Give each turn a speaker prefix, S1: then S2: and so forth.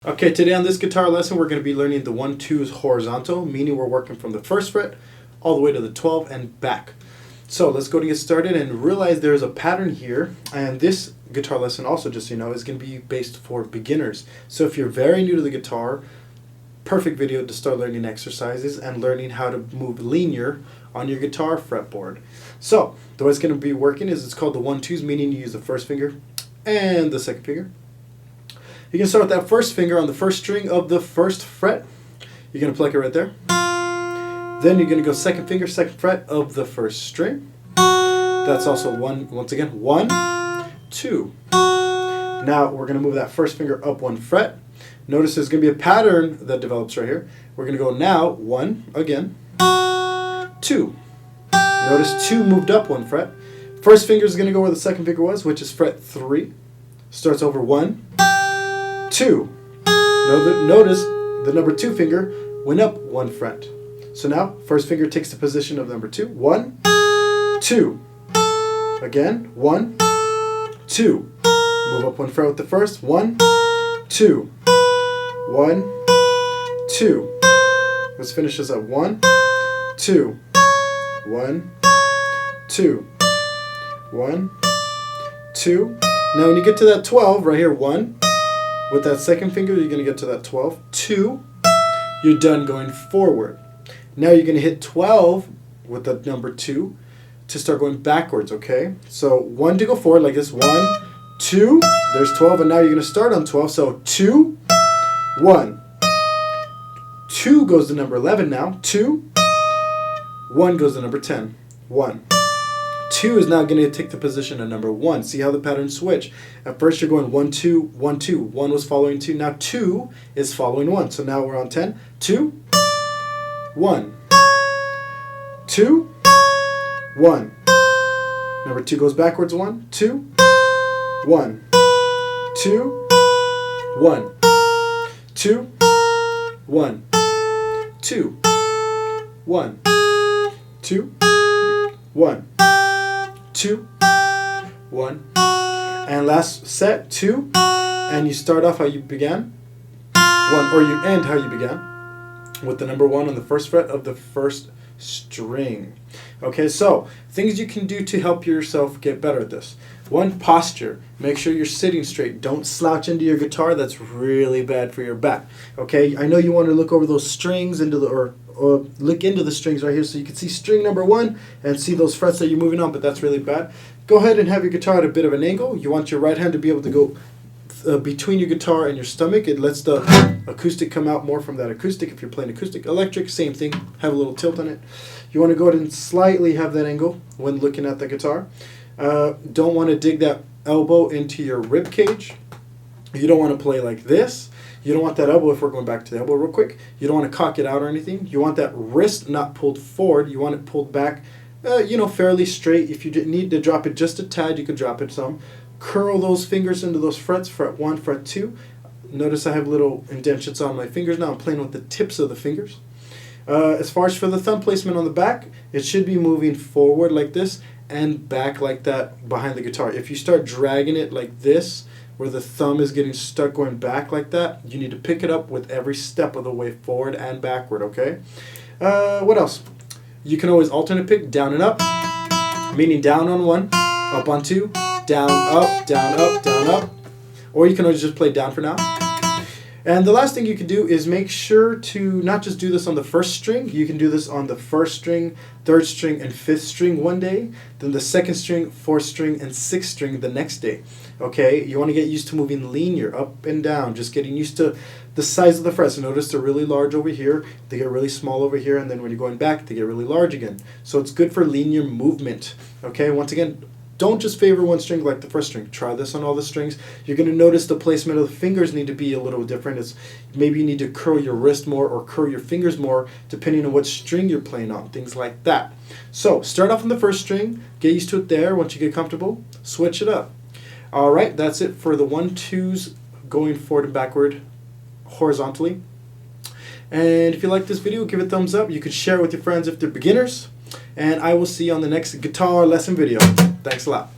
S1: Okay, today on this guitar lesson we're going to be learning the 1-2's horizontal, meaning we're working from the 1st fret all the way to the 12 and back. So let's go to get started and realize there's a pattern here, and this guitar lesson also, just so you know, is going to be based for beginners. So if you're very new to the guitar, perfect video to start learning exercises and learning how to move linear on your guitar fretboard. So the way it's going to be working is it's called the 1-2's, meaning you use the first finger and the second finger. You can start with that first finger on the first string of the 1st fret. You're going to pluck it right there. Then you're going to go second finger, 2nd fret of the 1st string. That's also once again, 1, 2. Now we're going to move that first finger up 1 fret. Notice there's going to be a pattern that develops right here. We're going to go now 1 again, 2. Notice 2 moved up 1 fret. First finger is going to go where the second finger was, which is fret 3. Starts over 1, 2. Notice the number 2 finger went up 1 fret. So now first finger takes the position of number 2. 1, 2. Again, 1, 2. Move up 1 fret with the first. 1, 2. 1, 2. Let's finish this at 1, 2. 1, 2. 1, 2. Now when you get to that 12 right here, 1. With that second finger, you're going to get to that 12. 2. You're done going forward. Now you're going to hit 12 with the number 2 to start going backwards, okay? So 1 to go forward like this. 1, 2. There's 12, and now you're going to start on 12. So 2, 1. 2 goes to number 11 now. 2. 1 goes to number 10. 1. 2 is now going to take the position of number 1. See how the patterns switch? At first you're going 1, 2, 1, 2. 1 was following 2. Now 2 is following 1. So now we're on 10. 2, 1. 2, 1. Number 2 goes backwards. 1, 2, 1. 2, 1. 2, 1. 2, 1. 2, 1. 2, 1, and last set 2, and you start off how you began, 1, or you end how you began, with the number 1 on the 1st fret of the 1st string. Okay, so things you can do to help yourself get better at this. 1, posture. Make sure you're sitting straight. Don't slouch into your guitar. That's really bad for your back. Okay, I know you want to look over those strings into the or look into the strings right here so you can see string number 1 and see those frets that you're moving on, but that's really bad. Go ahead and have your guitar at a bit of an angle. You want your right hand to be able to go between your guitar and your stomach. It lets the acoustic come out more from that acoustic. If you're playing acoustic, electric, same thing. Have a little tilt on it. You want to go ahead and slightly have that angle when looking at the guitar. Don't want to dig that elbow into your rib cage. You don't want to play like this. You don't want that elbow, if we're going back to the elbow real quick, you don't want to cock it out or anything. You want that wrist not pulled forward. You want it pulled back, fairly straight. If you need to drop it just a tad, you could drop it some. Curl those fingers into those frets, fret 1, fret 2. Notice I have little indentions on my fingers now. I'm playing with the tips of the fingers. As far as for the thumb placement on the back, it should be moving forward like this and back like that behind the guitar. If you start dragging it like this, where the thumb is getting stuck going back like that, you need to pick it up with every step of the way forward and backward, okay? What else? You can always alternate pick down and up, meaning down on 1, up on 2, down, up, down, up, down, up. Or you can always just play down for now. And the last thing you can do is make sure to not just do this on the 1st string. You can do this on the 1st string, 3rd string, and 5th string one day, then the 2nd string, 4th string, and 6th string the next day. Okay, you want to get used to moving linear, up and down, just getting used to the size of the frets. Notice they're really large over here, they get really small over here, and then when you're going back, they get really large again. So it's good for linear movement. Okay, once again, don't just favor one string like the 1st string. Try this on all the strings. You're going to notice the placement of the fingers need to be a little different. It's maybe you need to curl your wrist more or curl your fingers more depending on what string you're playing on, things like that. So start off on the 1st string, get used to it there. Once you get comfortable, switch it up. Alright, that's it for the 1-2's going forward and backward horizontally. And if you like this video, give it a thumbs up. You can share it with your friends if they're beginners. And I will see you on the next guitar lesson video. Thanks a lot.